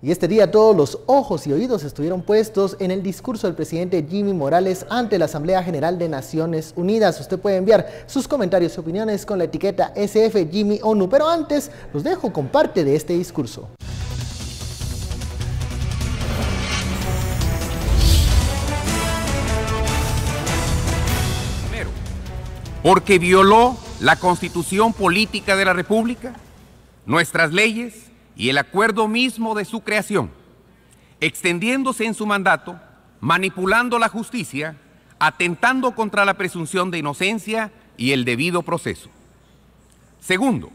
Y este día todos los ojos y oídos estuvieron puestos en el discurso del presidente Jimmy Morales ante la Asamblea General de Naciones Unidas. Usted puede enviar sus comentarios y opiniones con la etiqueta SF Jimmy ONU, pero antes los dejo con parte de este discurso. Primero, porque violó la Constitución Política de la República, nuestras leyes y el acuerdo mismo de su creación, extendiéndose en su mandato, manipulando la justicia, atentando contra la presunción de inocencia y el debido proceso. Segundo,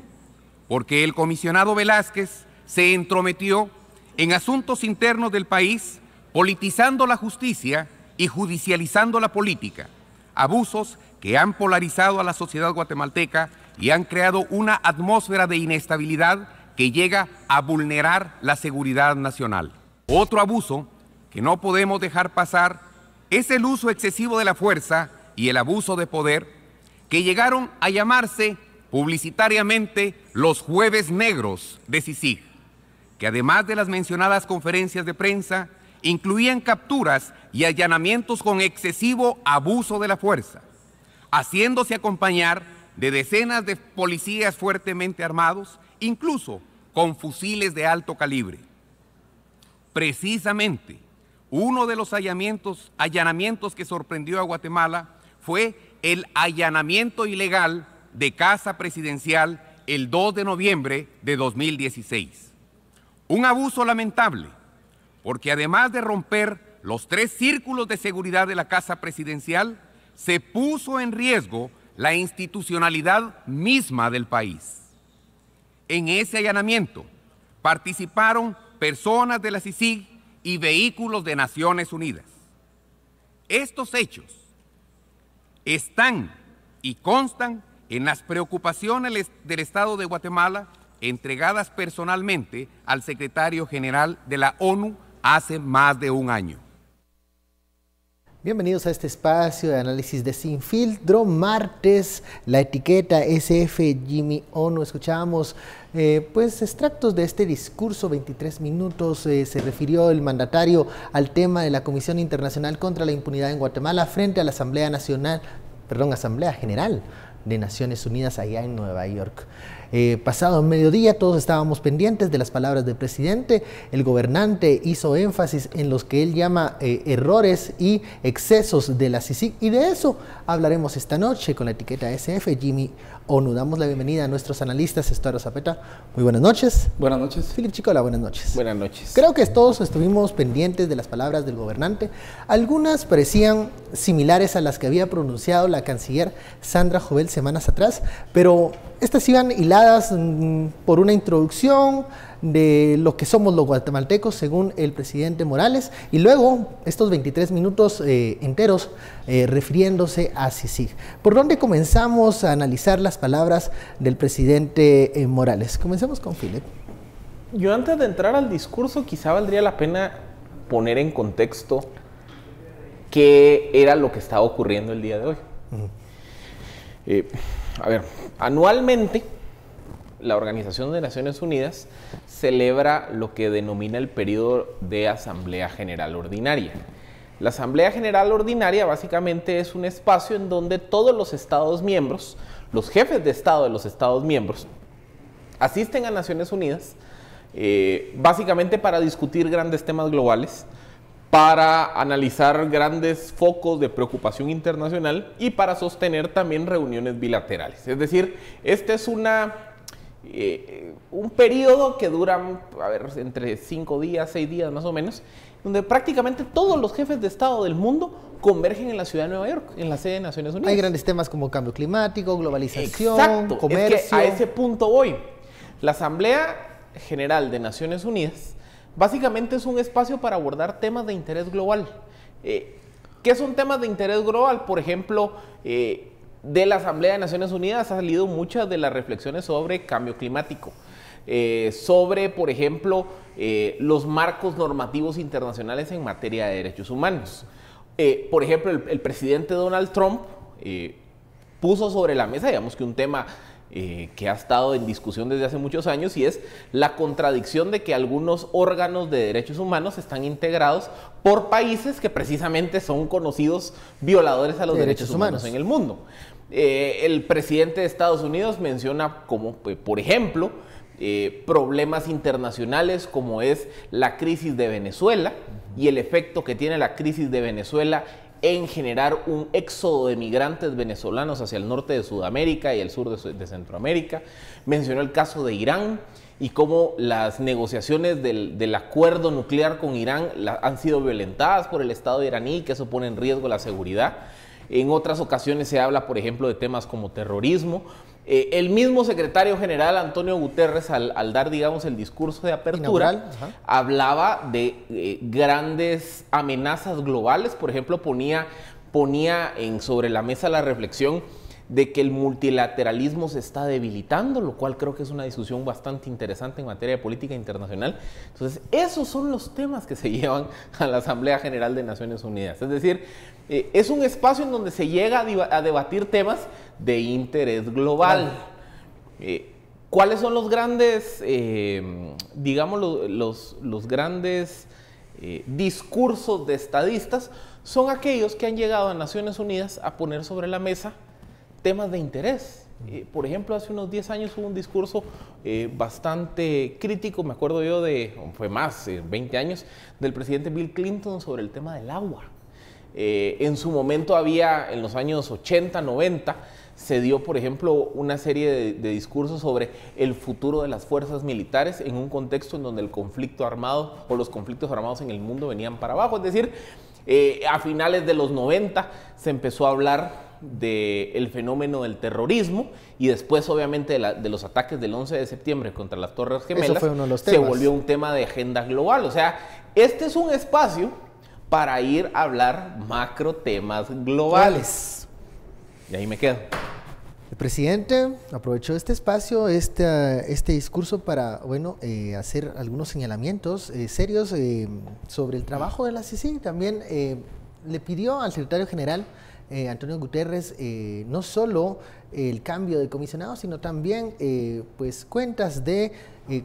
porque el comisionado Velázquez se entrometió en asuntos internos del país, politizando la justicia y judicializando la política, abusos que han polarizado a la sociedad guatemalteca y han creado una atmósfera de inestabilidad que llega a vulnerar la seguridad nacional. Otro abuso que no podemos dejar pasar es el uso excesivo de la fuerza y el abuso de poder que llegaron a llamarse publicitariamente los Jueves Negros de CICIG, que además de las mencionadas conferencias de prensa, incluían capturas y allanamientos con excesivo abuso de la fuerza, haciéndose acompañar de decenas de policías fuertemente armados, incluso con fusiles de alto calibre. Precisamente, uno de los allanamientos que sorprendió a Guatemala fue el allanamiento ilegal de Casa Presidencial el 2 de noviembre de 2016. Un abuso lamentable, porque además de romper los 3 círculos de seguridad de la Casa Presidencial, se puso en riesgo la institucionalidad misma del país. En ese allanamiento participaron personas de la CICIG y vehículos de Naciones Unidas. Estos hechos están y constan en las preocupaciones del Estado de Guatemala entregadas personalmente al secretario general de la ONU hace más de un año. Bienvenidos a este espacio de análisis de Sin Filtro, martes, la etiqueta SF Jimmy ONU. Escuchábamos pues extractos de este discurso, 23 minutos, se refirió el mandatario al tema de la Comisión Internacional contra la Impunidad en Guatemala frente a la Asamblea General de Naciones Unidas allá en Nueva York. Pasado mediodía todos estábamos pendientes de las palabras del presidente. El gobernante hizo énfasis en los que él llama errores y excesos de la CICIG, y de eso hablaremos esta noche con la etiqueta SF Jimmy ONU. Damos la bienvenida a nuestros analistas. Estuardo Zapeta, muy buenas noches. Buenas noches. Philip Chicola, buenas noches. Buenas noches. Creo que todos estuvimos pendientes de las palabras del gobernante. Algunas parecían similares a las que había pronunciado la canciller Sandra Jovel semanas atrás, pero estas iban hiladas por una introducción de lo que somos los guatemaltecos según el presidente Morales, y luego estos 23 minutos enteros refiriéndose a CICIG. ¿Por dónde comenzamos a analizar las palabras del presidente Morales? Comencemos con Philip. Yo, antes de entrar al discurso, quizá valdría la pena poner en contexto qué era lo que estaba ocurriendo el día de hoy. A ver, anualmente la Organización de Naciones Unidas celebra lo que denomina el periodo de Asamblea General Ordinaria. La Asamblea General Ordinaria básicamente es un espacio en donde todos los Estados miembros, los jefes de Estado de los Estados miembros, asisten a Naciones Unidas básicamente para discutir grandes temas globales, para analizar grandes focos de preocupación internacional y para sostener también reuniones bilaterales. Es decir, este es un periodo que dura, entre 5 días, 6 días más o menos, donde prácticamente todos los jefes de Estado del mundo convergen en la ciudad de Nueva York, en la sede de Naciones Unidas. Hay grandes temas como cambio climático, globalización, exacto, comercio. es que a ese punto voy. La Asamblea General de Naciones Unidas básicamente es un espacio para abordar temas de interés global. ¿Qué son temas de interés global? Por ejemplo, de la Asamblea de Naciones Unidas ha salido muchas de las reflexiones sobre cambio climático, sobre, por ejemplo, los marcos normativos internacionales en materia de derechos humanos. Por ejemplo, el presidente Donald Trump puso sobre la mesa, digamos que un tema que ha estado en discusión desde hace muchos años, y es la contradicción de que algunos órganos de derechos humanos están integrados por países que precisamente son conocidos violadores a los derechos humanos en el mundo. El presidente de Estados Unidos menciona como, por ejemplo, problemas internacionales como es la crisis de Venezuela y el efecto que tiene la crisis de Venezuela en generar un éxodo de migrantes venezolanos hacia el norte de Sudamérica y el sur de Centroamérica. Mencionó el caso de Irán y cómo las negociaciones del acuerdo nuclear con Irán han sido violentadas por el Estado iraní, que eso pone en riesgo la seguridad. En otras ocasiones se habla, por ejemplo, de temas como terrorismo. El mismo secretario general, Antonio Guterres, al dar, digamos, el discurso de apertura, hablaba de grandes amenazas globales. Por ejemplo, ponía sobre la mesa la reflexión de que el multilateralismo se está debilitando, lo cual creo que es una discusión bastante interesante en materia de política internacional. Entonces, esos son los temas que se llevan a la Asamblea General de Naciones Unidas. Es decir, es un espacio en donde se llega a debatir temas de interés global. ¿Cuáles son los grandes, digamos, los grandes discursos de estadistas? Son aquellos que han llegado a Naciones Unidas a poner sobre la mesa temas de interés. Por ejemplo, hace unos 10 años hubo un discurso bastante crítico, me acuerdo yo fue más, 20 años, del presidente Bill Clinton sobre el tema del agua. En su momento había, en los años 80, 90, se dio, por ejemplo, una serie de discursos sobre el futuro de las fuerzas militares en un contexto en donde el conflicto armado o los conflictos armados en el mundo venían para abajo. Es decir, a finales de los 90 se empezó a hablar del fenómeno del terrorismo y después, obviamente, de los ataques del 11 de septiembre contra las Torres Gemelas. Eso fue uno de los temas. Se volvió un tema de agenda global. O sea, este es un espacio para ir a hablar macro temas globales. Y ahí me quedo. El presidente aprovechó este espacio, este discurso para, bueno, hacer algunos señalamientos serios sobre el trabajo de la CICIG. También le pidió al secretario general, Antonio Guterres, no solo el cambio de comisionado, sino también pues cuentas de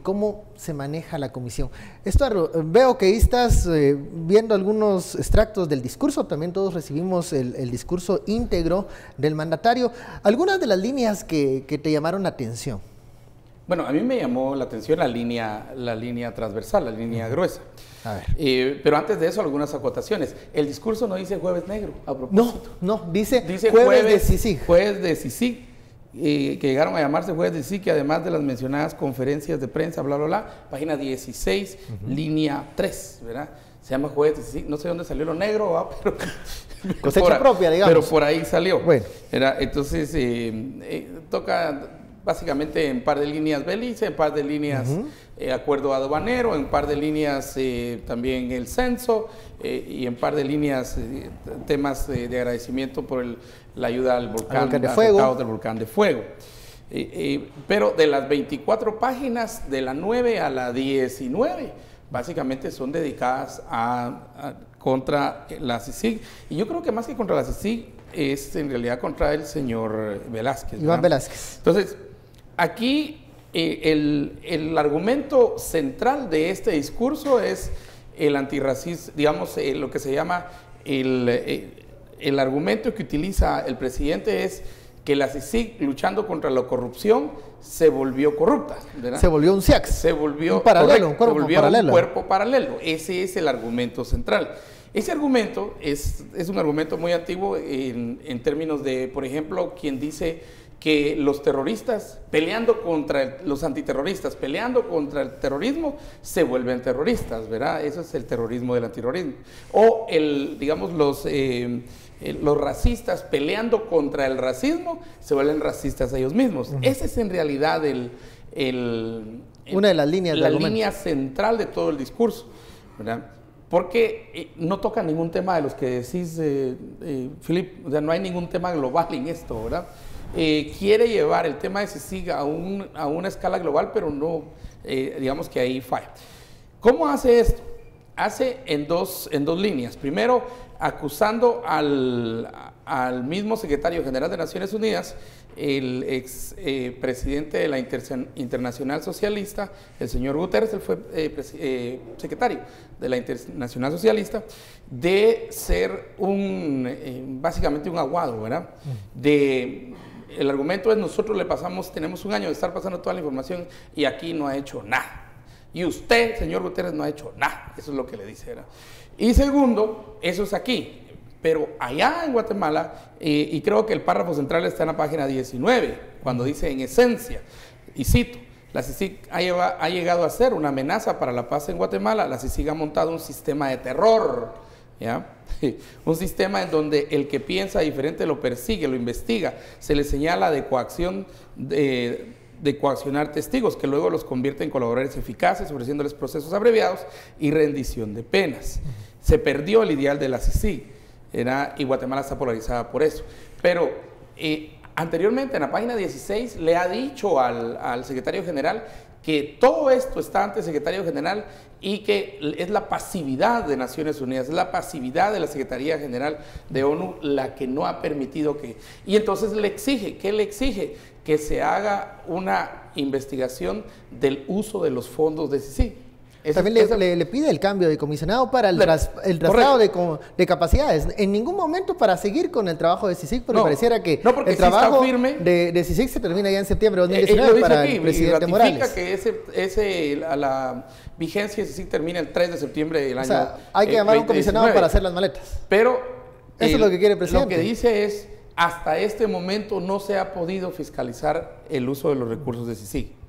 cómo se maneja la comisión. Esto, veo que ahí estás viendo algunos extractos del discurso, también todos recibimos el discurso íntegro del mandatario. ¿Algunas de las líneas que te llamaron la atención? Bueno, a mí me llamó la atención la línea transversal, la línea gruesa. A ver. Pero antes de eso, algunas acotaciones. El discurso no dice jueves negro, a propósito. No, dice jueves de CICIG. Jueves de CICIG, que llegaron a llamarse jueves de CICIG, que además de las mencionadas conferencias de prensa, bla, bla, bla, página 16, línea 3, ¿verdad? Se llama jueves de CICIG, no sé dónde salió lo negro, pero... Cosecha propia, digamos. Pero por ahí salió. Bueno. Entonces, toca... básicamente en par de líneas Belice, en par de líneas acuerdo aduanero, en par de líneas también el censo y en par de líneas temas de agradecimiento por la ayuda al volcán de fuego. Del volcán de fuego. Pero de las 24 páginas, de la 9 a la 19, básicamente son dedicadas contra la CICIG. Y yo creo que más que contra la CICIG, es en realidad contra el señor Velázquez. Iván Velázquez. Entonces, aquí el argumento central de este discurso es el antirracismo, digamos, lo que se llama el argumento que utiliza el presidente es que la CICIG, luchando contra la corrupción, se volvió corrupta, ¿verdad? Se volvió un CIAX. Se volvió un paralelo, correcto, un cuerpo paralelo. Ese es el argumento central. Ese argumento es un argumento muy antiguo en términos de, por ejemplo, quien dice que los terroristas peleando contra los antiterroristas, peleando contra el terrorismo, se vuelven terroristas, ¿verdad? Eso es el terrorismo del antiterrorismo. O digamos, los racistas peleando contra el racismo, se vuelven racistas ellos mismos. Ese es en realidad una de las líneas la línea central de todo el discurso, ¿verdad? Porque no toca ningún tema de los que decís, Philip, o sea, no hay ningún tema global en esto, ¿verdad? Quiere llevar el tema de CICIG a una escala global, pero no, digamos que ahí falla. ¿Cómo hace esto? Hace en dos líneas. Primero, acusando al mismo secretario general de Naciones Unidas el ex presidente de la Internacional Socialista, el señor Guterres, él fue secretario de la Internacional Socialista, de ser básicamente un aguado, ¿verdad? El argumento es, nosotros tenemos un año de estar pasando toda la información y aquí no ha hecho nada. Y usted, señor Guterres, no ha hecho nada. Eso es lo que le dice, ¿verdad? Y segundo, eso es aquí. Pero allá en Guatemala, y creo que el párrafo central está en la página 19, cuando dice en esencia, y cito, la CICIG ha llegado a ser una amenaza para la paz en Guatemala. La CICIG ha montado un sistema de terror, ¿ya? Un sistema en donde el que piensa diferente lo persigue, lo investiga, se le señala de coacción, de coaccionar testigos, que luego los convierte en colaboradores eficaces, ofreciéndoles procesos abreviados y rendición de penas. Se perdió el ideal de la CICIG. Y Guatemala está polarizada por eso. Pero anteriormente, en la página 16, le ha dicho al secretario general que todo esto está ante el secretario general y que es la pasividad de Naciones Unidas, es la pasividad de la Secretaría General de ONU la que no ha permitido que... Y entonces le exige, ¿qué le exige? Que se haga una investigación del uso de los fondos de CICIG. También le pide el cambio de comisionado para el traslado de capacidades. En ningún momento para seguir con el trabajo de CICIG, porque pareciera que el trabajo de CICIG se termina ya en septiembre de 2019 para el presidente Morales. Que la vigencia de CICIG termina el 3 de septiembre del año. O sea, hay que llamar a un comisionado para hacer las maletas. Pero eso es lo que quiere el presidente. Lo que dice es, hasta este momento no se ha podido fiscalizar el uso de los recursos de CICIG.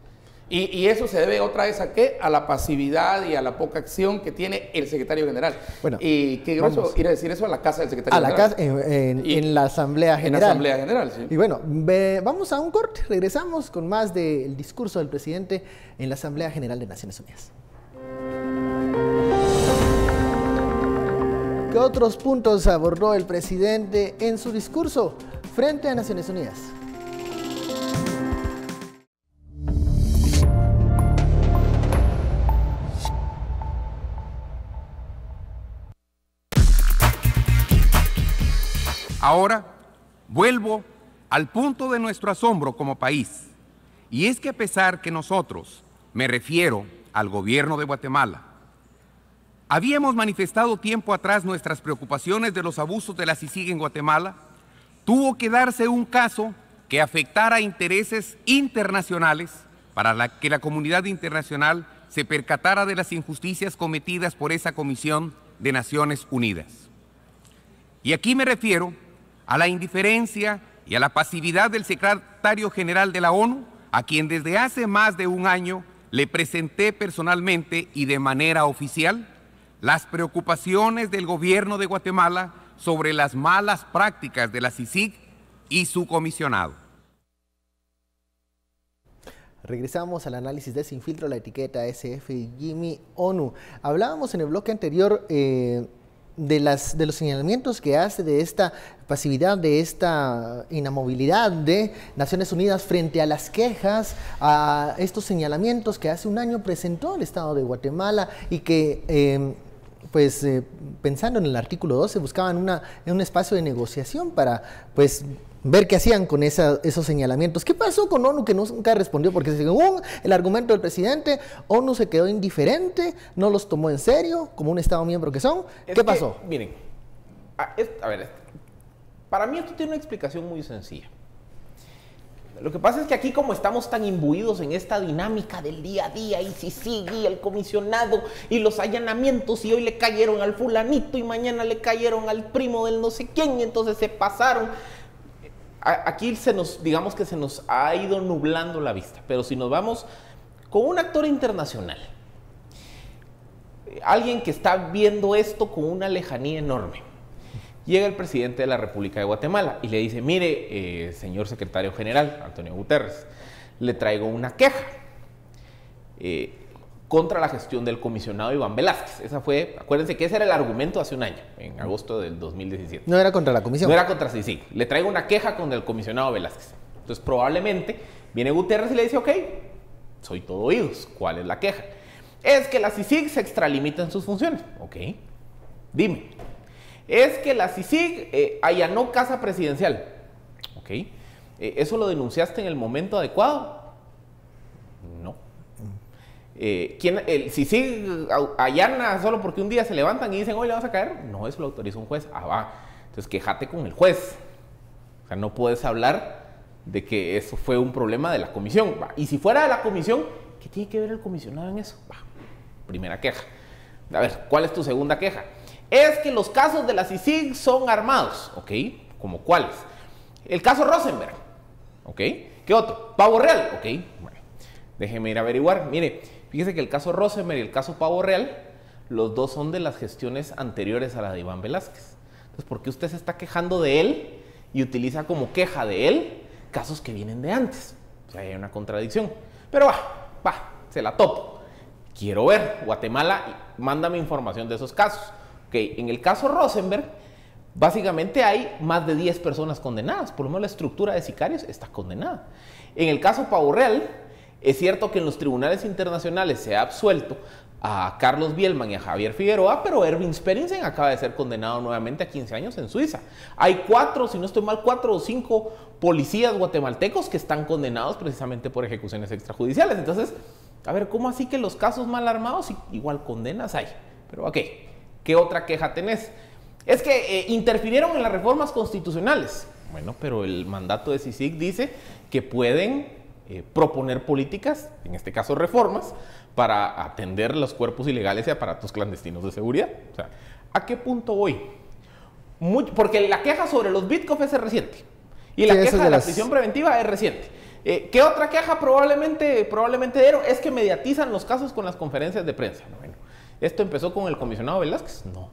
Y eso se debe otra vez a ¿qué? A la pasividad y a la poca acción que tiene el secretario general. Bueno, y qué groso ir a decir eso a la casa del secretario general. A la casa, en la Asamblea General. En la Asamblea General, sí. Y bueno, vamos a un corte, regresamos con más del discurso del presidente en la Asamblea General de Naciones Unidas. ¿Qué otros puntos abordó el presidente en su discurso frente a Naciones Unidas? Ahora vuelvo al punto de nuestro asombro como país, y es que a pesar que nosotros, me refiero al gobierno de Guatemala, habíamos manifestado tiempo atrás nuestras preocupaciones de los abusos de la CICIG en Guatemala, tuvo que darse un caso que afectara intereses internacionales para que la comunidad internacional se percatara de las injusticias cometidas por esa Comisión de Naciones Unidas. Y aquí me refiero a la indiferencia y a la pasividad del secretario general de la ONU, a quien desde hace más de un año le presenté personalmente y de manera oficial las preocupaciones del gobierno de Guatemala sobre las malas prácticas de la CICIG y su comisionado. Regresamos al análisis de Sin Filtro, la etiqueta SF y Jimmy ONU. Hablábamos en el bloque anterior de los señalamientos que hace de esta pasividad, de esta inamovilidad de Naciones Unidas frente a las quejas, a estos señalamientos que hace un año presentó el Estado de Guatemala y que pensando en el artículo 12 buscaban un espacio de negociación para ver qué hacían con esos señalamientos. ¿Qué pasó con ONU que nunca respondió? Porque según el argumento del presidente, ONU se quedó indiferente, no los tomó en serio, como un Estado miembro que son. ¿Qué pasó? Miren, para mí esto tiene una explicación muy sencilla. Lo que pasa es que aquí, como estamos tan imbuidos en esta dinámica del día a día, y si sigue el comisionado y los allanamientos, y hoy le cayeron al fulanito y mañana le cayeron al primo del no sé quién, y entonces se pasaron. Aquí digamos que se nos ha ido nublando la vista. Pero si nos vamos con un actor internacional, alguien que está viendo esto con una lejanía enorme, llega el presidente de la República de Guatemala y le dice: mire, señor secretario general, Antonio Guterres, le traigo una queja contra la gestión del comisionado Iván Velázquez. Acuérdense que ese era el argumento hace un año, en agosto del 2017. No era contra la comisión. No era contra CICIG. Le traigo una queja contra el comisionado Velázquez. Entonces probablemente viene Guterres y le dice: ok, soy todo oídos. ¿Cuál es la queja? Es que la CICIG se extralimita en sus funciones. Ok, dime. Es que la CICIG allanó casa presidencial. Ok. ¿Eso lo denunciaste en el momento adecuado? No. Si sí allana solo porque un día se levantan y dicen, hoy le vas a caer, no, eso lo autoriza un juez. Ah, va. Entonces quéjate con el juez. O sea, no puedes hablar de que eso fue un problema de la comisión. Va. Y si fuera de la comisión, ¿qué tiene que ver el comisionado en eso? Va. Primera queja. A ver, ¿cuál es tu segunda queja? Es que los casos de la CICIG son armados. Ok, ¿como cuáles? El caso Rosenberg. Ok, ¿qué otro? Pavo Real. Ok, bueno, déjeme ir a averiguar. Mire, fíjese que el caso Rosenberg y el caso Pavo Real, los dos son de las gestiones anteriores a la de Iván Velázquez. Entonces, ¿por qué usted se está quejando de él y utiliza como queja de él casos que vienen de antes? O sea, hay una contradicción. Pero se la topo. Quiero ver, Guatemala, mándame información de esos casos. Ok, en el caso Rosenberg, básicamente hay más de 10 personas condenadas. Por lo menos la estructura de sicarios está condenada. En el caso Pavo Real, es cierto que en los tribunales internacionales se ha absuelto a Carlos Bielman y a Javier Figueroa, pero Erwin Sperensen acaba de ser condenado nuevamente a 15 años en Suiza. Hay 4, si no estoy mal, 4 o 5 policías guatemaltecos que están condenados precisamente por ejecuciones extrajudiciales. Entonces, a ver, ¿cómo así que los casos mal armados igual condenas hay? Pero ok, ¿qué otra queja tenés? Es que interfirieron en las reformas constitucionales. Bueno, pero el mandato de CICIG dice que pueden proponer políticas, en este caso reformas, para atender los cuerpos ilegales y aparatos clandestinos de seguridad. O sea, ¿a qué punto voy? Porque la queja sobre los Bitcoff es reciente. Y la queja de la prisión preventiva es reciente. ¿Qué otra queja probablemente dieron? Es que mediatizan los casos con las conferencias de prensa. Bueno, ¿esto empezó con el comisionado Velázquez? No.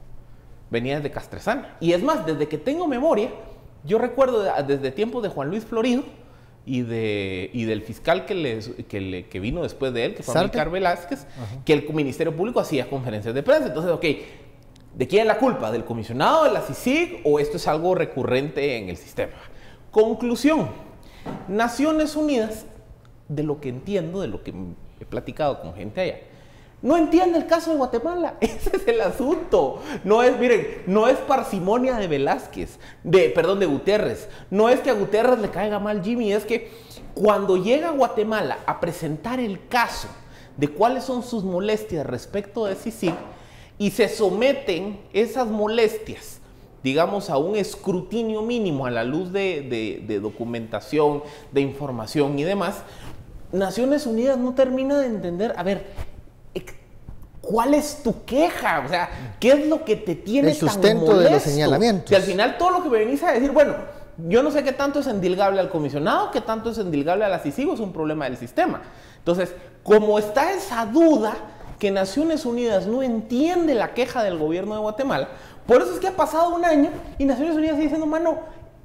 Venía desde Castresana. Y es más, desde que tengo memoria, yo recuerdo desde tiempos de Juan Luis Florido y del fiscal que vino después de él, que fue Amílcar Velázquez, que el Ministerio Público hacía conferencias de prensa. Entonces, ok, ¿de quién es la culpa? ¿Del comisionado, de la CICIG o esto es algo recurrente en el sistema? Conclusión. Naciones Unidas, de lo que entiendo, de lo que he platicado con gente allá, no entiende el caso de Guatemala. Ese es el asunto. No es, miren, no es parsimonia de Velázquez, de Gutiérrez. No es que a Gutiérrez le caiga mal Jimmy, es que cuando llega a Guatemala a presentar el caso de cuáles son sus molestias respecto de CICIG y se someten esas molestias, digamos, a un escrutinio mínimo a la luz de documentación, de información y demás, Naciones Unidas no termina de entender, a ver, ¿cuál es tu queja? O sea, ¿qué es lo que te tiene tan molesto? El sustento de los señalamientos. Si al final todo lo que me venís a decir, bueno, yo no sé qué tanto es endilgable al comisionado, qué tanto es endilgable a la CICIG, es un problema del sistema. Entonces, como está esa duda que Naciones Unidas no entiende la queja del gobierno de Guatemala, por eso es que ha pasado un año y Naciones Unidas sigue diciendo, mano,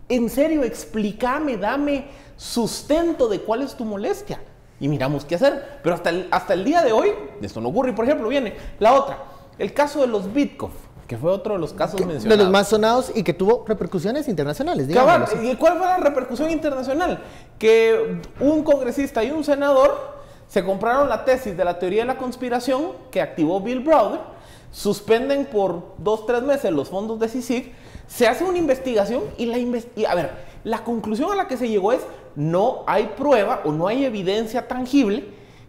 en serio, explícame, dame sustento de cuál es tu molestia. Y miramos qué hacer. Pero hasta el día de hoy, esto no ocurre. Y por ejemplo, viene la otra, el caso de los Bitcoff, que fue otro de los casos mencionados. De los más sonados y que tuvo repercusiones internacionales. Cabal, ¿y cuál fue la repercusión internacional? Que un congresista y un senador se compraron la tesis de la teoría de la conspiración que activó Bill Browder, suspenden por 2-3 meses los fondos de CICIG, se hace una investigación y a ver, la conclusión a la que se llegó es no hay prueba o no hay evidencia tangible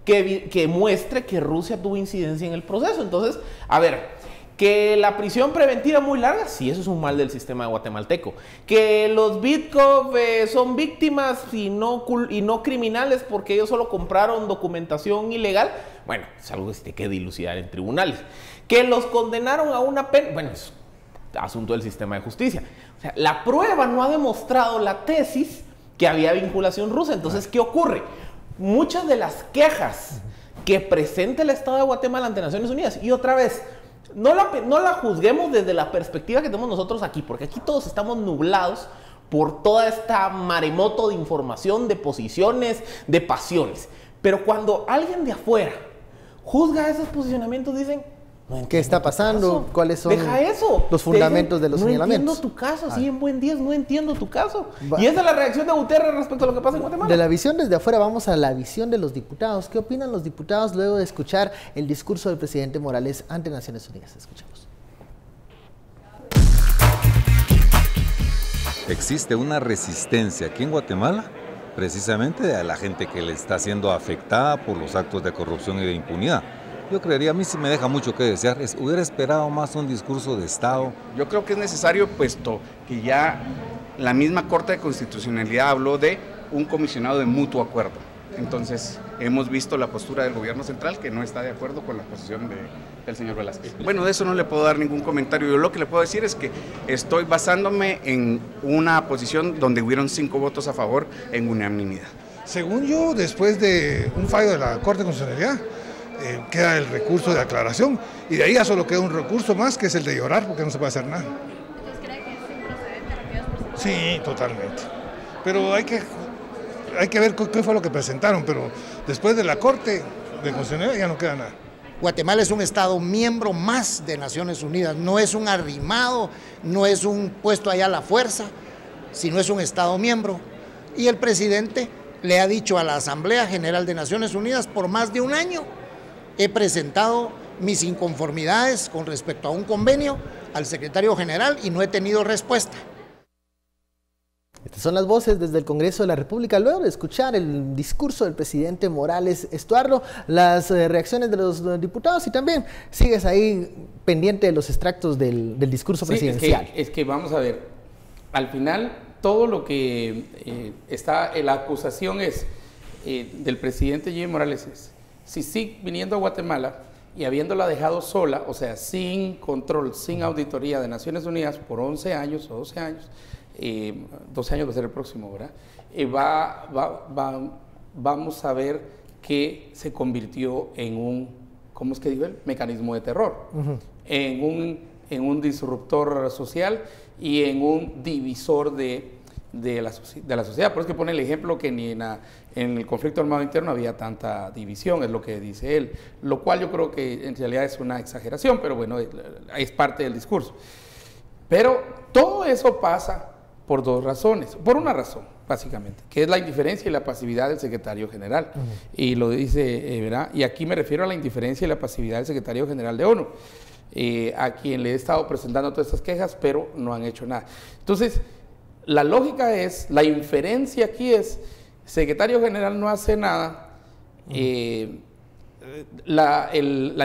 que muestre que Rusia tuvo incidencia en el proceso. Entonces, a ver, que la prisión preventiva muy larga, sí, eso es un mal del sistema guatemalteco. Que los Bitcoff son víctimas y no criminales porque ellos solo compraron documentación ilegal, bueno, es algo que se tiene que dilucidar en tribunales. Que los condenaron a una pena, bueno, es asunto del sistema de justicia. O sea, la prueba no ha demostrado la tesis que había vinculación rusa. Entonces, ¿qué ocurre? Muchas de las quejas que presenta el Estado de Guatemala ante Naciones Unidas, y otra vez, no la juzguemos desde la perspectiva que tenemos nosotros aquí, porque aquí todos estamos nublados por toda esta maremoto de información, de posiciones, de pasiones. Pero cuando alguien de afuera juzga esos posicionamientos, dicen, ¿qué está pasando? ¿Cuáles son los fundamentos de los señalamientos? No entiendo tu caso, así en buen día, no entiendo tu caso. Y esa es la reacción de Gutiérrez respecto a lo que pasa en Guatemala. De la visión desde afuera vamos a la visión de los diputados. ¿Qué opinan los diputados luego de escuchar el discurso del presidente Morales ante Naciones Unidas? Escuchemos. ¿Existe una resistencia aquí en Guatemala precisamente a la gente que le está siendo afectada por los actos de corrupción y de impunidad. Yo creería, a mí sí me deja mucho que desear, hubiera esperado más un discurso de Estado. Yo creo que es necesario, puesto que ya la misma Corte de Constitucionalidad habló de un comisionado de mutuo acuerdo. Entonces, hemos visto la postura del gobierno central que no está de acuerdo con la posición del señor Velázquez. Bueno, de eso no le puedo dar ningún comentario. Yo lo que le puedo decir es que estoy basándome en una posición donde hubieron 5 votos a favor en unanimidad. Según yo, después de un fallo de la Corte de Constitucionalidad, queda el recurso de aclaración y de ahí ya solo queda un recurso más, que es el de llorar, porque no se puede hacer nada. ¿Entonces cree que es improcedente lo que ellos presentaron? Sí, totalmente. Pero hay que ver qué fue lo que presentaron, pero después de la Corte de Constitucionalidad ya no queda nada. Guatemala es un Estado miembro más de Naciones Unidas, no es un arrimado, no es un puesto allá a la fuerza, sino es un Estado miembro. Y el presidente le ha dicho a la Asamblea General de Naciones Unidas por más de un año: he presentado mis inconformidades con respecto a un convenio al secretario general y no he tenido respuesta. Estas son las voces desde el Congreso de la República, luego de escuchar el discurso del presidente Morales Estuardo, las reacciones de los diputados, y también sigues ahí pendiente de los extractos del discurso presidencial. Es que vamos a ver, al final todo lo que la acusación es del presidente Jimmy Morales es: si sigue viniendo a Guatemala y habiéndola dejado sola, o sea, sin control, sin auditoría de Naciones Unidas por 11 años o 12 años, 12 años va a ser el próximo, ¿verdad? Vamos a ver que se convirtió en un, ¿cómo es que digo él? Mecanismo de terror, en un disruptor social y en un divisor de la sociedad. Por eso que pone el ejemplo que ni en el conflicto armado interno había tanta división, es lo que dice él, lo cual yo creo que en realidad es una exageración, pero bueno, es parte del discurso. Pero todo eso pasa por 2 razones, por una razón, básicamente, que es la indiferencia y la pasividad del secretario general. Y lo dice, ¿verdad? Y aquí me refiero a la indiferencia y la pasividad del secretario general de ONU, a quien le he estado presentando todas estas quejas, pero no han hecho nada. Entonces, la lógica es, la inferencia aquí es: secretario general no hace nada, la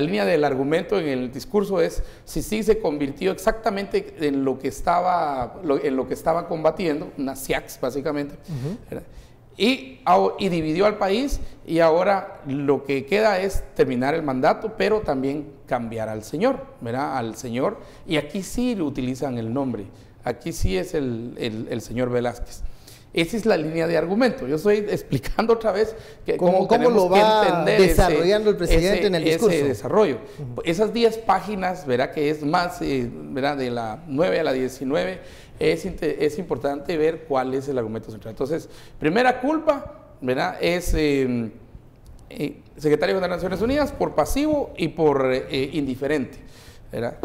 línea del argumento en el discurso es: si sí se convirtió exactamente en lo que estaba combatiendo, una SIACS básicamente, y dividió al país, y ahora lo que queda es terminar el mandato, pero también cambiar al señor, ¿verdad? Al señor, y aquí sí utilizan el nombre. Aquí sí es el señor Velázquez. Esa es la línea de argumento. Yo estoy explicando otra vez cómo lo va desarrollando el presidente en el discurso. Ese desarrollo. Esas 10 páginas, ¿verdad? Que es más, ¿verdad? De la 9 a la 19, es importante ver cuál es el argumento central. Entonces, primera culpa, ¿verdad? Es secretario de las Naciones Unidas por pasivo y por indiferente, ¿verdad?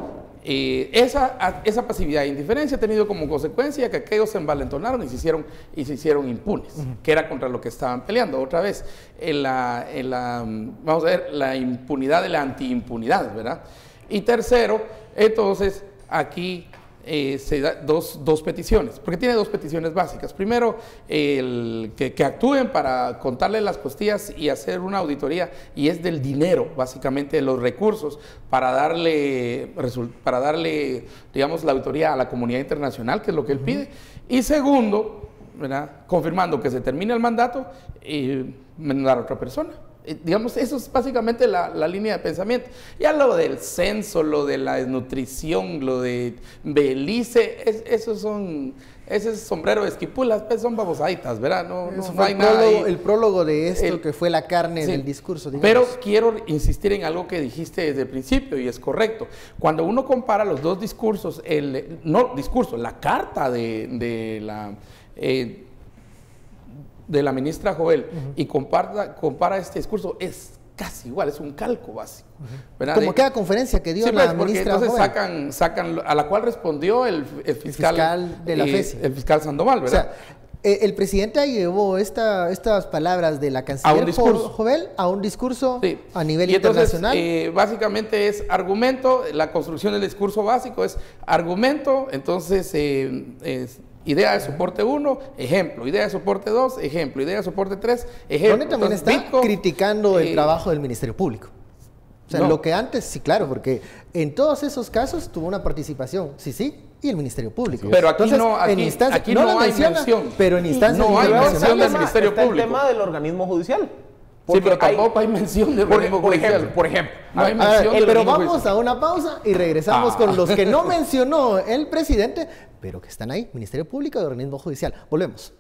Esa pasividad e indiferencia ha tenido como consecuencia que aquellos se envalentonaron y se hicieron impunes, que era contra lo que estaban peleando. Otra vez, vamos a ver, la impunidad de la antiimpunidad, ¿verdad? Y tercero, entonces, aquí se da dos peticiones, porque tiene 2 peticiones básicas. Primero, que actúen para contarle las costillas y hacer una auditoría, y es del dinero, básicamente, de los recursos, para darle, digamos, la auditoría a la comunidad internacional, que es lo que él pide. Y segundo, ¿verdad?, confirmando que se termine el mandato y mandar a otra persona. Digamos, eso es básicamente la línea de pensamiento. Ya lo del censo, lo de la desnutrición, lo de Belice, ese es sombrero de esquipulas, pues son babosaitas, ¿verdad? No hay nada ahí. El prólogo de esto, que fue la carne del discurso, digamos. Pero quiero insistir en algo que dijiste desde el principio, y es correcto. Cuando uno compara los 2 discursos, la carta de la ministra Jovel, y compara este discurso, es casi igual, es un calco básico, ¿verdad? Como cada conferencia que dio la ministra Jovel. Entonces sacan, a la cual respondió el fiscal de la FESI, el fiscal Sandoval, ¿verdad? O sea, el presidente llevó estas palabras de la canciller Jovel a un discurso a nivel internacional. Entonces, básicamente es argumento, la construcción del discurso básico es argumento, entonces Idea de soporte 1, ejemplo. Idea de soporte 2, ejemplo. Idea de soporte 3, ejemplo. Donde también Entonces, está Bitco, criticando el trabajo del Ministerio Público. O sea, no. lo que antes, sí, claro, porque en todos esos casos tuvo una participación, sí, y el Ministerio Público. Pero aquí Entonces, no, en instancias, aquí no lo hay menciona, mención. pero en instancias No hay internacionales. mención del Ministerio Está Público. el tema del organismo judicial. Sí, pero tampoco hay mención del organismo judicial. Por ejemplo. No hay A ver, mención del pero organismo vamos judicial. a una pausa y regresamos con los que no mencionó el presidente, pero que están ahí, Ministerio Público y Organismo Judicial. Volvemos.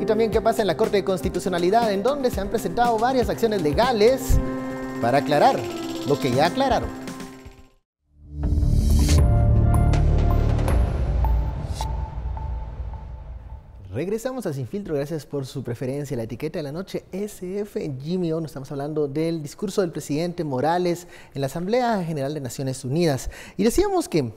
Y también qué pasa en la Corte de Constitucionalidad, en donde se han presentado varias acciones legales para aclarar lo que ya aclararon. Regresamos a Sin Filtro, gracias por su preferencia. La etiqueta de la noche, SF Jimmy O. Nos estamos hablando del discurso del presidente Morales en la Asamblea General de Naciones Unidas. Y decíamos que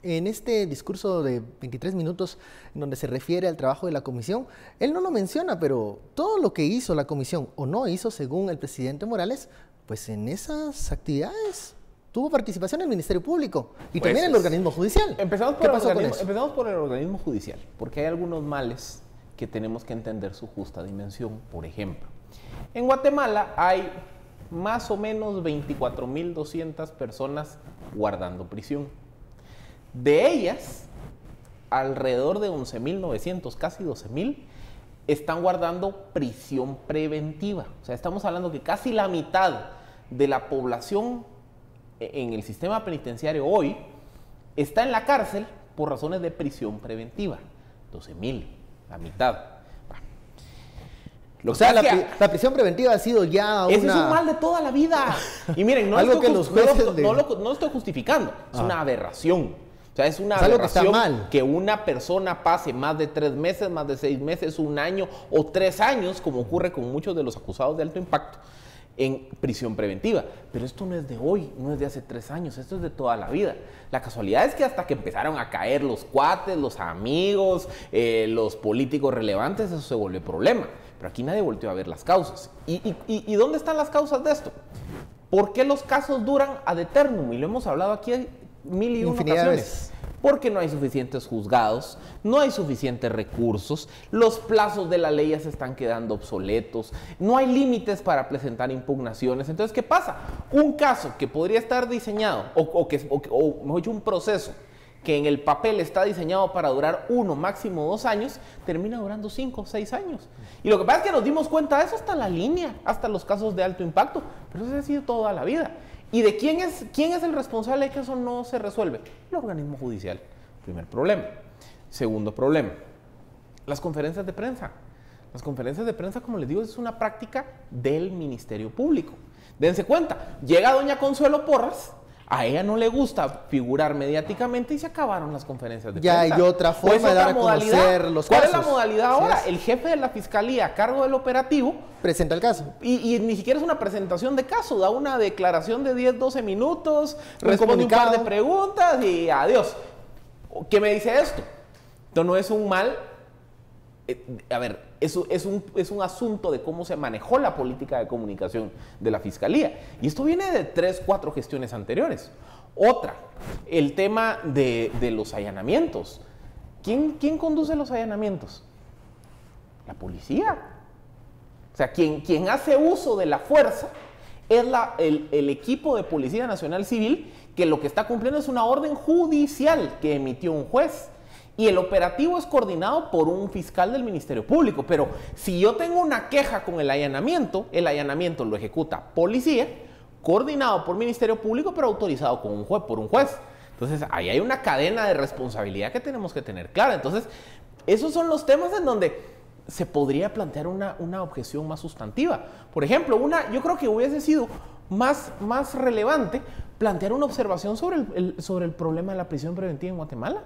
en este discurso de 23 minutos, en donde se refiere al trabajo de la comisión, él no lo menciona, pero todo lo que hizo la comisión o no hizo, según el presidente Morales, pues en esas actividades tuvo participación el Ministerio Público y Pues también el organismo judicial. Empezamos ¿Qué por, pasó con eso? empezamos por el organismo judicial, porque hay algunos males que tenemos que entender su justa dimensión. Por ejemplo, en Guatemala hay más o menos 24.200 personas guardando prisión. De ellas, alrededor de 11.900, casi 12.000, están guardando prisión preventiva. O sea, estamos hablando que casi la mitad de la población en el sistema penitenciario hoy está en la cárcel por razones de prisión preventiva. 12.000, la mitad. O sea, la prisión preventiva ha sido ya ese es un mal de toda la vida. Y miren, no, algo estoy, que los jueces no estoy justificando, es una aberración. O sea, es una algo que está aberración mal. que una persona pase más de 3 meses, más de 6 meses, 1 año o 3 años, como ocurre con muchos de los acusados de alto impacto, en prisión preventiva. Pero esto no es de hoy, no es de hace 3 años, esto es de toda la vida. La casualidad es que hasta que empezaron a caer los cuates, los amigos, los políticos relevantes, eso se volvió problema. Pero aquí nadie volteó a ver las causas. ¿Y dónde están las causas de esto? ¿Por qué los casos duran ad eternum? Y lo hemos hablado aquí 1001 ocasiones. Porque no hay suficientes juzgados, no hay suficientes recursos, los plazos de la ley ya se están quedando obsoletos, no hay límites para presentar impugnaciones. Entonces, ¿qué pasa? Un caso que podría estar diseñado, o mejor dicho, un proceso que en el papel está diseñado para durar 1, máximo 2 años, termina durando 5 o 6 años. Y lo que pasa es que nos dimos cuenta de eso hasta la línea, hasta los casos de alto impacto, pero eso ha sido toda la vida. ¿Y de quién es el responsable de que eso no se resuelve? El organismo judicial. Primer problema. Segundo problema, las conferencias de prensa. Las conferencias de prensa, como les digo, es una práctica del Ministerio Público. Dense cuenta, llega doña Consuelo Porras, a ella no le gusta figurar mediáticamente y se acabaron las conferencias de prensa. Ya hay otra forma de dar a conocer los casos. ¿Cuál es la modalidad ahora? El jefe de la fiscalía a cargo del operativo presenta el caso. Y ni siquiera es una presentación de caso, da una declaración de 10, 12 minutos, responde un par de preguntas y adiós. ¿Qué me dice esto? Esto no es un mal. A ver, eso es un asunto de cómo se manejó la política de comunicación de la Fiscalía. Y esto viene de 3, 4 gestiones anteriores. Otra, el tema de los allanamientos. ¿Quién conduce los allanamientos? La policía. O sea, quien hace uso de la fuerza es el equipo de Policía Nacional Civil, que lo que está cumpliendo es una orden judicial que emitió un juez. Y el operativo es coordinado por un fiscal del Ministerio Público. Pero si yo tengo una queja con el allanamiento lo ejecuta policía, coordinado por Ministerio Público, pero autorizado por un juez. Entonces, ahí hay una cadena de responsabilidad que tenemos que tener clara. Entonces, esos son los temas en donde se podría plantear una objeción más sustantiva. Por ejemplo, yo creo que hubiese sido más relevante plantear una observación sobre el problema de la prisión preventiva en Guatemala.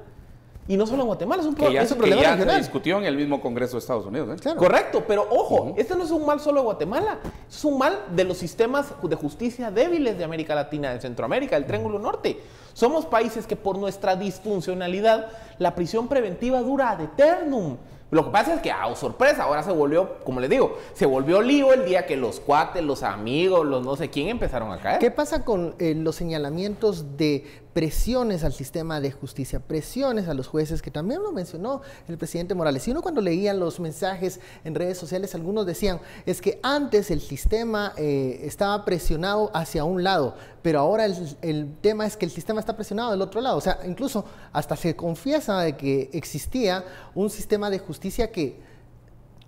Y no solo en Guatemala, es un problema regional. Se discutió en el mismo Congreso de Estados Unidos. Claro. Correcto, pero ojo, este no es un mal solo de Guatemala, es un mal de los sistemas de justicia débiles de América Latina, de Centroamérica, del Triángulo Norte. Somos países que por nuestra disfuncionalidad, la prisión preventiva dura ad eternum. Lo que pasa es que, sorpresa, ahora se volvió, como les digo, se volvió lío el día que los cuates, los amigos, los no sé quién empezaron a caer. ¿Qué pasa con los señalamientos de presiones al sistema de justicia, presiones a los jueces, que también lo mencionó el presidente Morales? Y uno cuando leía los mensajes en redes sociales, algunos decían, es que antes el sistema estaba presionado hacia un lado, pero ahora el tema es que el sistema está presionado del otro lado. O sea, incluso hasta se confiesa de que existía un sistema de justicia que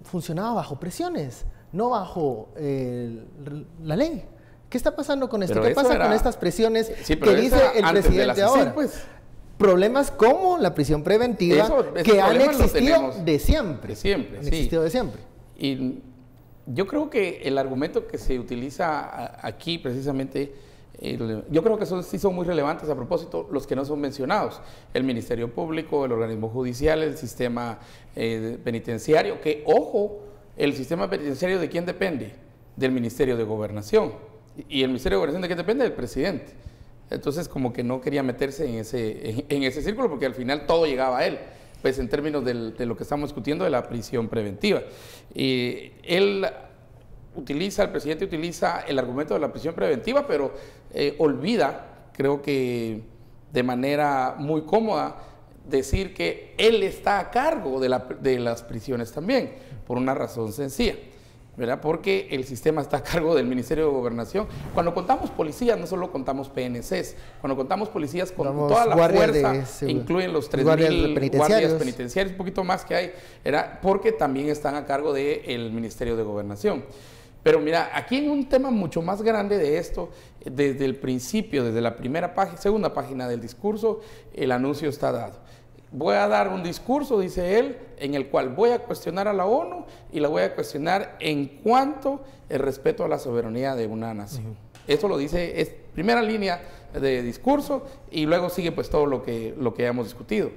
funcionaba bajo presiones, no bajo la ley. ¿Qué está pasando con esto? ¿Qué pasa con estas presiones que dice el presidente ahora? Pues. Problemas como la prisión preventiva que han existido de siempre. Han existido de siempre. Y yo creo que el argumento que se utiliza aquí precisamente, yo creo que sí son muy relevantes a propósito los que no son mencionados. El Ministerio Público, el organismo judicial, el sistema penitenciario, que ojo, el sistema penitenciario ¿de quién depende? Del Ministerio de Gobernación. Y el Ministerio de Gobernación ¿de quién depende? Del presidente. Entonces como que no quería meterse en ese círculo porque al final todo llegaba a él, pues en términos de lo que estamos discutiendo de la prisión preventiva. El presidente utiliza el argumento de la prisión preventiva, pero olvida, creo que de manera muy cómoda, decir que él está a cargo de las prisiones también, por una razón sencilla, ¿verdad? Porque el sistema está a cargo del Ministerio de Gobernación. Cuando contamos policías, no solo contamos PNCs, cuando contamos policías con toda la fuerza, incluyen los 3.000 guardias penitenciarios, un poquito más que hay, porque también están a cargo del Ministerio de Gobernación. Pero mira, aquí en un tema mucho más grande de esto, desde el principio, desde la segunda página del discurso, el anuncio está dado. Voy a dar un discurso, dice él, en el cual voy a cuestionar a la ONU y la voy a cuestionar en cuanto el respeto a la soberanía de una nación. Eso lo dice, es primera línea de discurso y luego sigue pues todo lo que ya hemos discutido.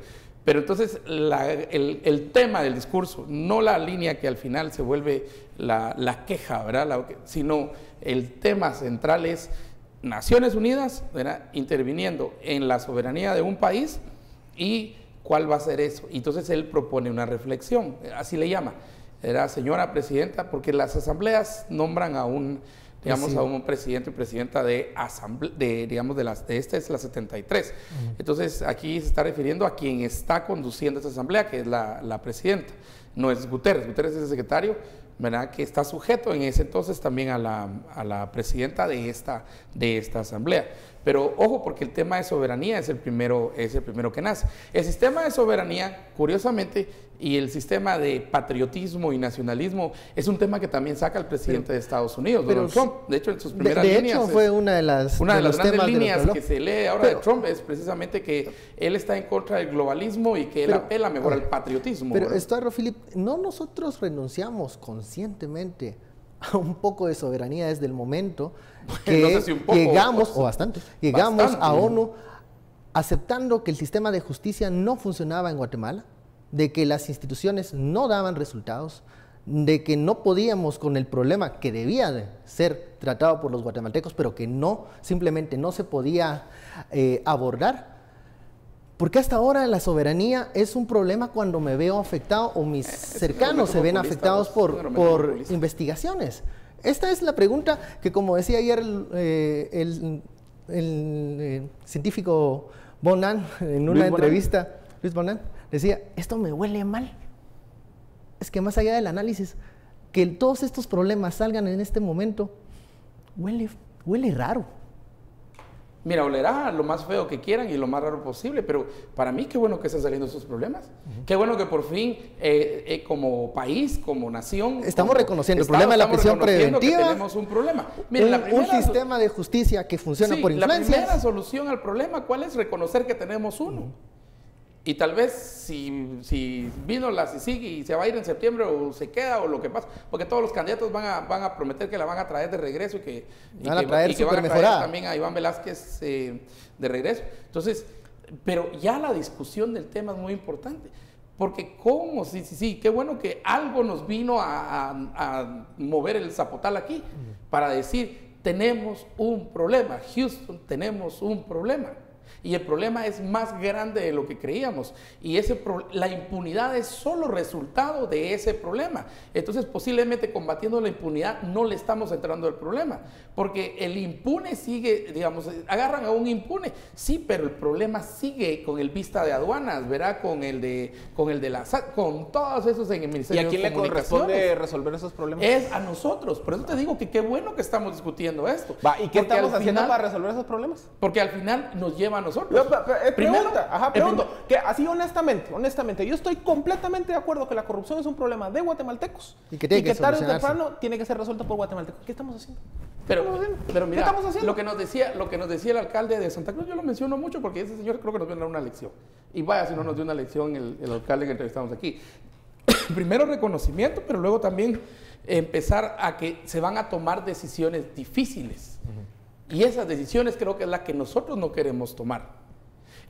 Pero entonces el tema del discurso, no la línea que al final se vuelve la queja, ¿verdad? Sino el tema central es Naciones Unidas, ¿verdad? Interviniendo en la soberanía de un país y cuál va a ser eso. Y entonces él propone una reflexión, así le llama, señora presidenta, porque las asambleas nombran a un presidente y presidenta de esta es la 73. Entonces aquí se está refiriendo a quien está conduciendo esta asamblea, que es la presidenta, no es Guterres. Guterres es el secretario, ¿verdad?, que está sujeto en ese entonces también a la presidenta de esta asamblea. Pero ojo, porque el tema de soberanía es el primero que nace. El sistema de soberanía, curiosamente, y el sistema de patriotismo y nacionalismo es un tema que también saca el presidente de Estados Unidos, Donald Trump. De hecho, en sus primeras líneas... De hecho, fue una de las grandes líneas que se lee ahora de Trump es precisamente que él está en contra del globalismo y que él apela mejor al patriotismo. Pero esto, Philip, no nosotros renunciamos conscientemente a un poco de soberanía desde el momento que no sé si un poco, llegamos a ONU aceptando que el sistema de justicia no funcionaba en Guatemala, de que las instituciones no daban resultados, de que no podíamos con el problema que debía de ser tratado por los guatemaltecos, pero que simplemente no se podía abordar. Porque hasta ahora la soberanía es un problema cuando me veo afectado o mis cercanos se ven afectados por investigaciones. Esta es la pregunta que, como decía ayer el científico Bonan en una entrevista, Luis Bonan, decía, esto me huele mal. Es que más allá del análisis, que todos estos problemas salgan en este momento, huele raro. Mira, olerá lo más feo que quieran y lo más raro posible, pero para mí qué bueno que están saliendo esos problemas. Qué bueno que por fin, como país, como nación... Estamos reconociendo el problema de la prisión preventiva. Tenemos un problema. Mira, un sistema de justicia que funciona por influencias. La primera solución al problema, ¿cuál es? Reconocer que tenemos uno. Y tal vez si vino la CICIG y se va a ir en septiembre o se queda o lo que pasa, porque todos los candidatos van a prometer que la van a traer de regreso y que van a traer también a Iván Velázquez de regreso. Entonces, pero ya la discusión del tema es muy importante, porque cómo, sí, qué bueno que algo nos vino a mover el zapotal aquí para decir, tenemos un problema, Houston, tenemos un problema. Y el problema es más grande de lo que creíamos. Y la impunidad es solo resultado de ese problema. Entonces, posiblemente combatiendo la impunidad no le estamos entrando al problema. Porque el impune sigue, digamos, agarran a un impune. Sí, pero el problema sigue con el vista de aduanas, ¿verdad? Con el de la SAT, con todos esos en el Ministerio de Comunicaciones. ¿Y a quién le corresponde resolver esos problemas? Es a nosotros. Por eso te digo que qué bueno que estamos discutiendo esto. ¿Y qué estamos haciendo para resolver esos problemas? Porque al final nos lleva a nosotros. Pregunto, que así honestamente, yo estoy completamente de acuerdo que la corrupción es un problema de guatemaltecos y que tarde o temprano tiene que ser resuelto por guatemaltecos. ¿Qué estamos haciendo? Pero mira, lo que nos decía el alcalde de Santa Cruz, yo lo menciono mucho porque ese señor creo que nos viene a dar una lección. Y vaya si no nos dio una lección el alcalde que entrevistamos aquí. Primero reconocimiento, pero luego también empezar a que se van a tomar decisiones difíciles. Y esas decisiones creo que es la que nosotros no queremos tomar.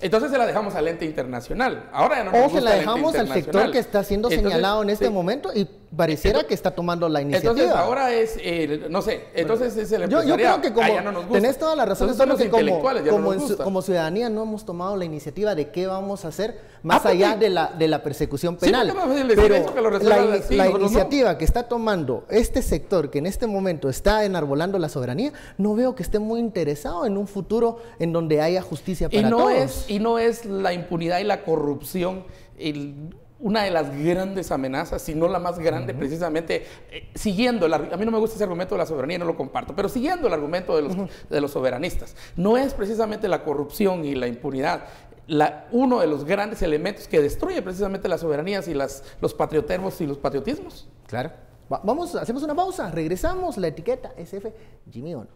Entonces se la dejamos al ente internacional. Ahora ya no nos gusta se la dejamos al sector que está siendo señalado en este momento y pareciera que está tomando la iniciativa. Entonces ahora es, no sé, entonces es el empresariado. Yo creo que como no nos tenés toda la razón, son los intelectuales, como ciudadanía no hemos tomado la iniciativa de qué vamos a hacer más allá de la persecución penal. Pero la iniciativa que está tomando este sector que en este momento está enarbolando la soberanía, no veo que esté muy interesado en un futuro en donde haya justicia para todos. Y no es la impunidad y la corrupción una de las grandes amenazas, si no la más grande, precisamente, siguiendo, a mí no me gusta ese argumento de la soberanía, no lo comparto, pero siguiendo el argumento de los soberanistas, no es precisamente la corrupción y la impunidad uno de los grandes elementos que destruye precisamente las soberanías y los patriotismos y los patriotismos. Claro. Hacemos una pausa, regresamos, la etiqueta SF Jimmy Ono.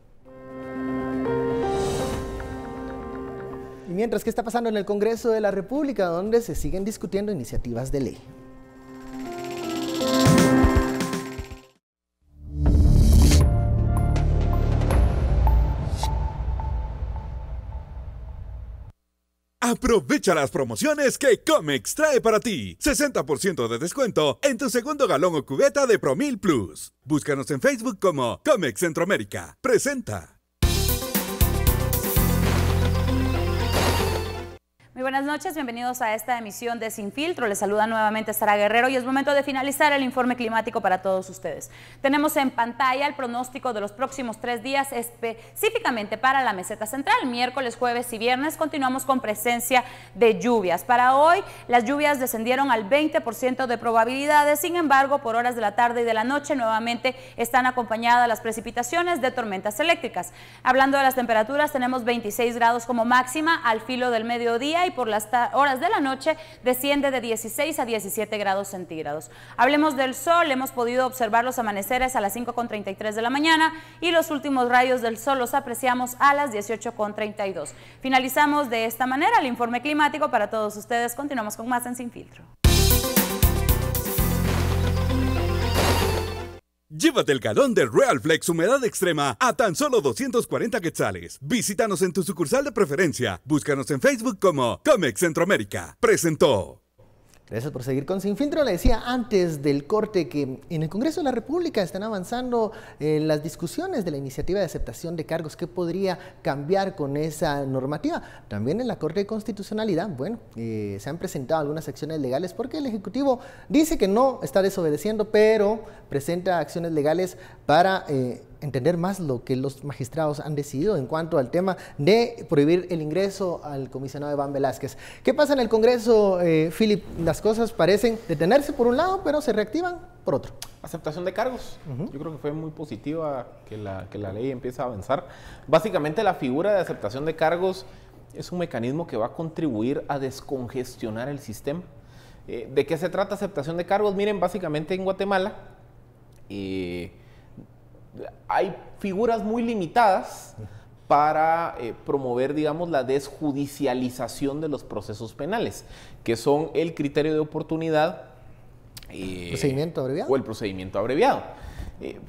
Y mientras, ¿qué está pasando en el Congreso de la República, donde se siguen discutiendo iniciativas de ley? Aprovecha las promociones que Comex trae para ti. 60% de descuento en tu segundo galón o cubeta de Promil Plus. Búscanos en Facebook como Comex Centroamérica. Presenta. Muy buenas noches, bienvenidos a esta emisión de Sin Filtro. Les saluda nuevamente Sara Guerrero y es momento de finalizar el informe climático para todos ustedes. Tenemos en pantalla el pronóstico de los próximos 3 días, específicamente para la meseta central. Miércoles, jueves y viernes continuamos con presencia de lluvias. Para hoy, las lluvias descendieron al 20% de probabilidades, sin embargo, por horas de la tarde y de la noche nuevamente están acompañadas las precipitaciones de tormentas eléctricas. Hablando de las temperaturas, tenemos 26 grados como máxima al filo del mediodía y por las horas de la noche desciende de 16 a 17 grados centígrados. Hablemos del sol, hemos podido observar los amaneceres a las 5:33 de la mañana y los últimos rayos del sol los apreciamos a las 18:32. Finalizamos de esta manera el informe climático para todos ustedes. Continuamos con más en Sin Filtro. Llévate el galón de Real Flex Humedad Extrema a tan solo 240 quetzales. Visítanos en tu sucursal de preferencia. Búscanos en Facebook como Comex Centroamérica. Presentó. Gracias por seguir con Sin Filtro. Le decía antes del corte que en el Congreso de la República están avanzando las discusiones de la iniciativa de aceptación de cargos. ¿Qué podría cambiar con esa normativa? También en la Corte de Constitucionalidad, bueno, se han presentado algunas acciones legales porque el Ejecutivo dice que no está desobedeciendo, pero presenta acciones legales para entender más lo que los magistrados han decidido en cuanto al tema de prohibir el ingreso al comisionado Iván Velázquez. ¿Qué pasa en el Congreso, Philip? Las cosas parecen detenerse por un lado, pero se reactivan por otro. Aceptación de cargos. Yo creo que fue muy positiva que la ley empiece a avanzar. Básicamente la figura de aceptación de cargos es un mecanismo que va a contribuir a descongestionar el sistema. ¿De qué se trata aceptación de cargos? Miren, básicamente en Guatemala hay figuras muy limitadas para promover, digamos, la desjudicialización de los procesos penales, que son el criterio de oportunidad ¿procedimiento abreviado? O el procedimiento abreviado.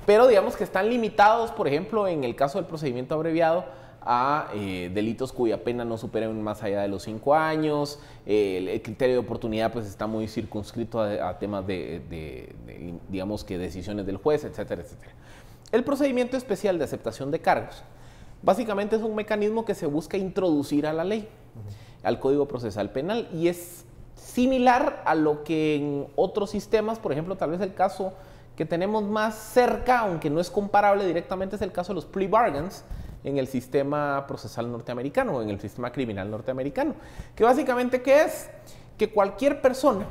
Pero digamos que están limitados, por ejemplo, en el caso del procedimiento abreviado, a delitos cuya pena no superen más allá de los 5 años. El criterio de oportunidad pues está muy circunscrito a temas digamos que decisiones del juez, etcétera, etcétera. El procedimiento especial de aceptación de cargos básicamente es un mecanismo que se busca introducir a la ley. al Código Procesal Penal, y es similar a lo que en otros sistemas, por ejemplo, tal vez el caso que tenemos más cerca, aunque no es comparable directamente, es el caso de los plea bargains en el sistema procesal norteamericano o en el sistema criminal norteamericano, que básicamente ¿qué es? Que cualquier persona,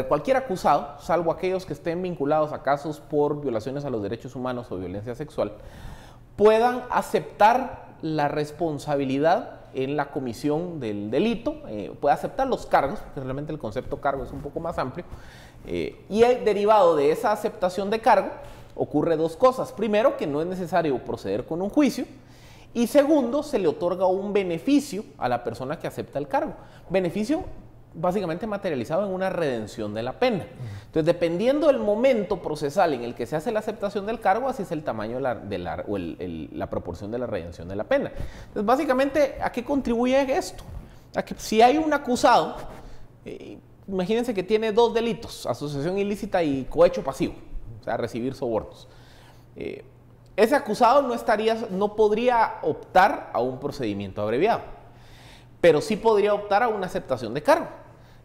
cualquier acusado, salvo aquellos que estén vinculados a casos por violaciones a los derechos humanos o violencia sexual, puedan aceptar la responsabilidad en la comisión del delito, puede aceptar los cargos, porque realmente el concepto cargo es un poco más amplio, y derivado de esa aceptación de cargo ocurre dos cosas. Primero, que no es necesario proceder con un juicio, y segundo, se le otorga un beneficio a la persona que acepta el cargo. Beneficio básicamente materializado en una redención de la pena. Entonces, dependiendo del momento procesal en el que se hace la aceptación del cargo, así es el tamaño la proporción de la redención de la pena. Entonces, básicamente, ¿a qué contribuye esto? A que si hay un acusado, imagínense que tiene 2 delitos, asociación ilícita y cohecho pasivo, o sea, recibir sobornos. Ese acusado no podría optar a un procedimiento abreviado, pero sí podría optar a una aceptación de cargo,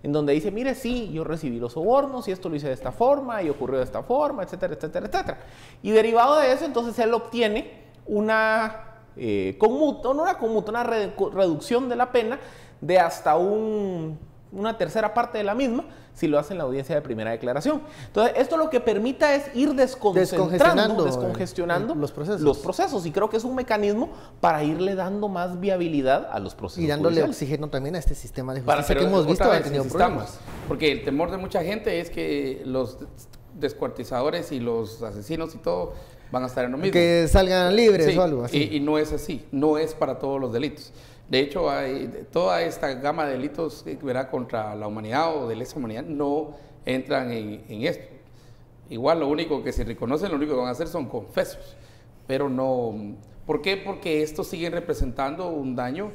en donde dice, mire, sí, yo recibí los sobornos y esto lo hice de esta forma y ocurrió de esta forma, etcétera, etcétera, etcétera. Y derivado de eso, entonces él obtiene una reducción de la pena de hasta una tercera parte de la misma, si lo hace en la audiencia de primera declaración. Entonces, esto lo que permita es ir descongestionando los procesos, y creo que es un mecanismo para irle dando más viabilidad a los procesos. Y dándole oxígeno también a este sistema de justicia que hemos visto ha tenido problemas. Porque el temor de mucha gente es que los descuartizadores y los asesinos y todo van a estar en lo mismo. Que salgan libres o algo así. Y no es así, no es para todos los delitos. De hecho, hay toda esta gama de delitos contra la humanidad o de lesa humanidad no entran en esto. Igual lo único que se reconocen, lo único que van a hacer son confesos, pero no. ¿Por qué? Porque estos siguen representando un daño,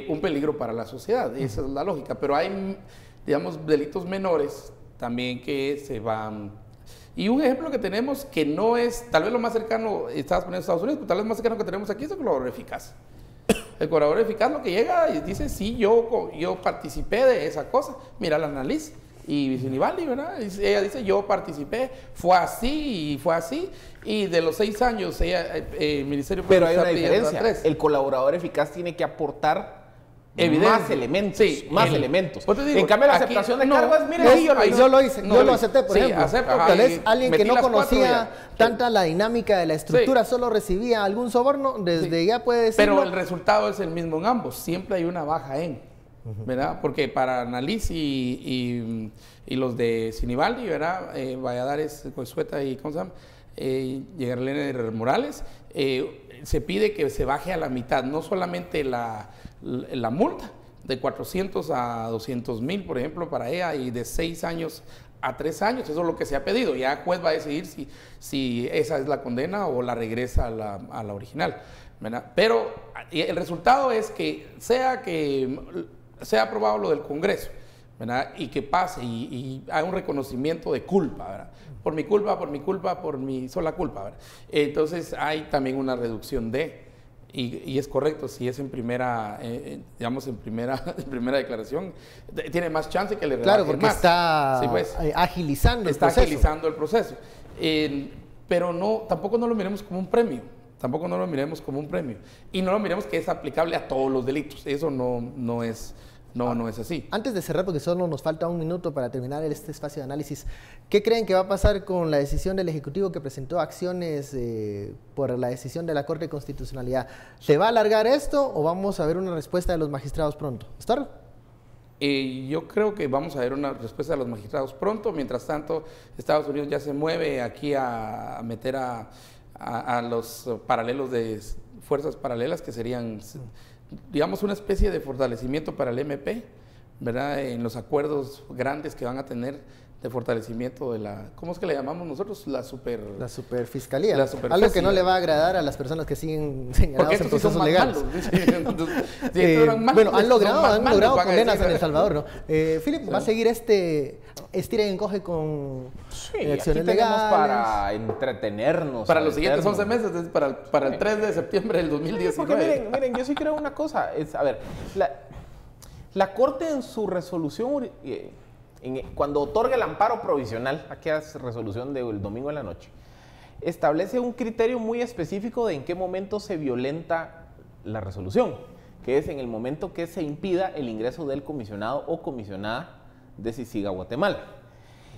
un peligro para la sociedad. Esa es la lógica. Pero hay, digamos, delitos menores también que se van. Y un ejemplo que tenemos que no es, tal vez lo más cercano, estabas poniendo Estados Unidos, pero tal vez más cercano que tenemos aquí es el colaborador eficaz. El colaborador eficaz lo que llega y dice, sí, yo participé de esa cosa, mira la analiza. Y Sinibaldi, ¿verdad? Ella dice, yo participé, fue así, y de los 6 años, el Ministerio Público... Pero hay una diferencia, el colaborador eficaz tiene que aportar más elementos, elementos. En cambio, la aceptación de cargo es, mire, yo lo hice, yo lo acepté, por ejemplo. Tal vez alguien que no conocía tanta la dinámica de la estructura, solo recibía algún soborno, desde ya puede decirlo. Pero el resultado es el mismo en ambos, siempre hay una baja en, ¿verdad? Porque para Annalise y los de Sinibaldi, ¿verdad? Valladares, Coisueta y, ¿cómo se llama? Yerlene Morales, se pide que se baje a la mitad, no solamente la multa de 400 a 200,000, por ejemplo, para ella, y de 6 años a 3 años, eso es lo que se ha pedido. Ya el juez va a decidir si esa es la condena o la regresa a la original, ¿verdad? Pero el resultado es que sea aprobado lo del Congreso, ¿verdad? Y que pase y hay un reconocimiento de culpa, ¿verdad? Por mi sola culpa, ¿verdad? Entonces hay también una reducción y es correcto, si es en primera, digamos en primera declaración, tiene más chance que le rebaje. Claro, porque está agilizando el proceso. Está agilizando el proceso. Pero tampoco no lo miremos como un premio. Tampoco no lo miremos como un premio. Y no lo miremos que es aplicable a todos los delitos. Eso no es así. Antes de cerrar, porque solo nos falta un minuto para terminar este espacio de análisis, ¿qué creen que va a pasar con la decisión del Ejecutivo que presentó acciones por la decisión de la Corte de Constitucionalidad? ¿Se va a alargar esto o vamos a ver una respuesta de los magistrados pronto? ¿Estorro? Yo creo que vamos a ver una respuesta de los magistrados pronto. Mientras tanto, Estados Unidos ya se mueve aquí a meter a los paralelos de fuerzas paralelas, que serían, digamos, una especie de fortalecimiento para el MP, ¿verdad? En los acuerdos grandes que van a tener de fortalecimiento de la, ¿cómo es que le llamamos nosotros? La superfiscalía. La superfiscalía. Algo que no le va a agradar a las personas que siguen señalados en procesos legales. Bueno, han logrado condenas en El Salvador, ¿no? Philip, ¿va a seguir estira y encoge con acciones legales? Para entretenernos. Para los siguientes 11 meses, para el 3 de septiembre del 2019. Porque miren, yo sí creo una cosa. A ver, la Corte en su resolución... cuando otorga el amparo provisional, aquella resolución del domingo en la noche, establece un criterio muy específico de en qué momento se violenta la resolución, que es en el momento que se impida el ingreso del comisionado o comisionada de CICIG a Guatemala.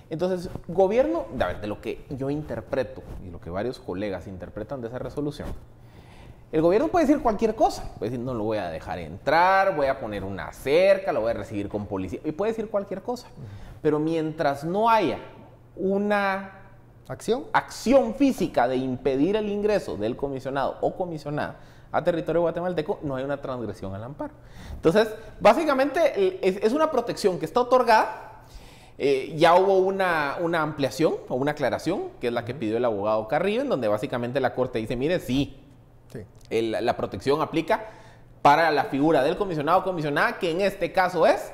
Entonces, gobierno, de lo que yo interpreto y lo que varios colegas interpretan de esa resolución, el gobierno puede decir cualquier cosa, puede decir no lo voy a dejar entrar, voy a poner una cerca, lo voy a recibir con policía, y puede decir cualquier cosa. Pero mientras no haya una acción física de impedir el ingreso del comisionado o comisionada a territorio guatemalteco, no hay una transgresión al amparo. Entonces, básicamente es una protección que está otorgada. Ya hubo una ampliación o una aclaración, que es la que pidió el abogado Carrillo, en donde básicamente la Corte dice, mire, sí. La protección aplica para la figura del comisionado o comisionada, que en este caso es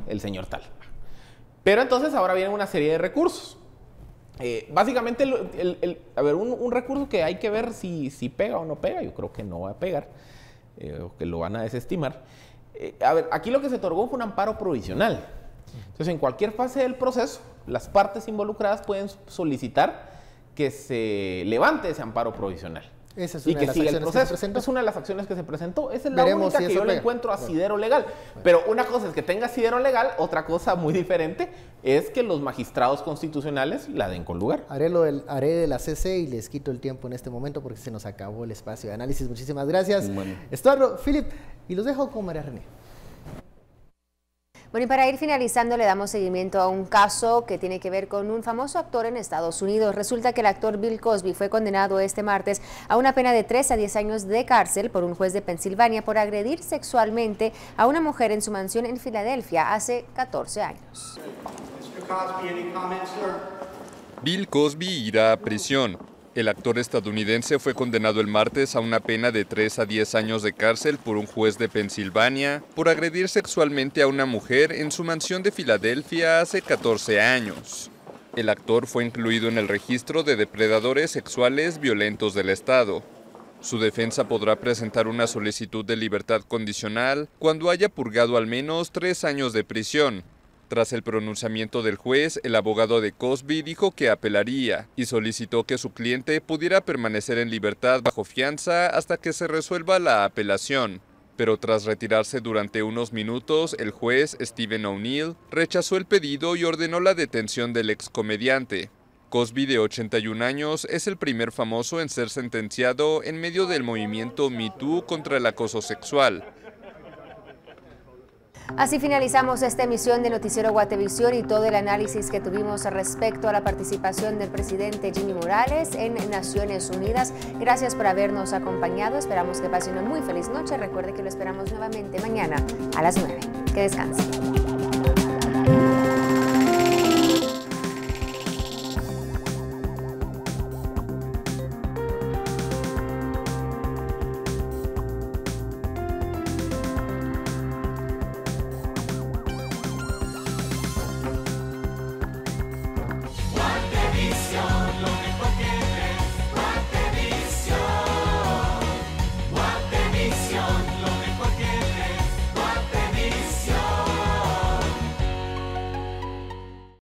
el señor tal. Pero entonces ahora viene una serie de recursos. Básicamente, un recurso que hay que ver si pega o no pega, yo creo que no va a pegar, o que lo van a desestimar. Aquí lo que se otorgó fue un amparo provisional. Entonces, en cualquier fase del proceso, las partes involucradas pueden solicitar que se levante ese amparo provisional. Esa es y una que de las siga el acciones proceso. Que se presentó. Es una de las acciones que se presentó. Esa es la única que yo le encuentro asidero legal. Pero una cosa es que tenga asidero legal, otra cosa muy diferente es que los magistrados constitucionales la den con lugar. Haré de la CC y les quito el tiempo en este momento porque se nos acabó el espacio de análisis. Muchísimas gracias. Bueno. Estuardo, Philip, y los dejo con María René. Bueno, y para ir finalizando, le damos seguimiento a un caso que tiene que ver con un famoso actor en Estados Unidos. Resulta que el actor Bill Cosby fue condenado este martes a una pena de 3 a 10 años de cárcel por un juez de Pensilvania por agredir sexualmente a una mujer en su mansión en Filadelfia hace 14 años. Bill Cosby irá a prisión. El actor estadounidense fue condenado el martes a una pena de 3 a 10 años de cárcel por un juez de Pensilvania por agredir sexualmente a una mujer en su mansión de Filadelfia hace 14 años. El actor fue incluido en el registro de depredadores sexuales violentos del estado. Su defensa podrá presentar una solicitud de libertad condicional cuando haya purgado al menos 3 años de prisión. Tras el pronunciamiento del juez, el abogado de Cosby dijo que apelaría y solicitó que su cliente pudiera permanecer en libertad bajo fianza hasta que se resuelva la apelación. Pero tras retirarse durante unos minutos, el juez Stephen O'Neill rechazó el pedido y ordenó la detención del excomediante. Cosby, de 81 años, es el primer famoso en ser sentenciado en medio del movimiento Me Too contra el acoso sexual. Así finalizamos esta emisión de Noticiero Guatevisión y todo el análisis que tuvimos respecto a la participación del presidente Jimmy Morales en Naciones Unidas. Gracias por habernos acompañado. Esperamos que pasen una muy feliz noche. Recuerde que lo esperamos nuevamente mañana a las 9. Que descansen.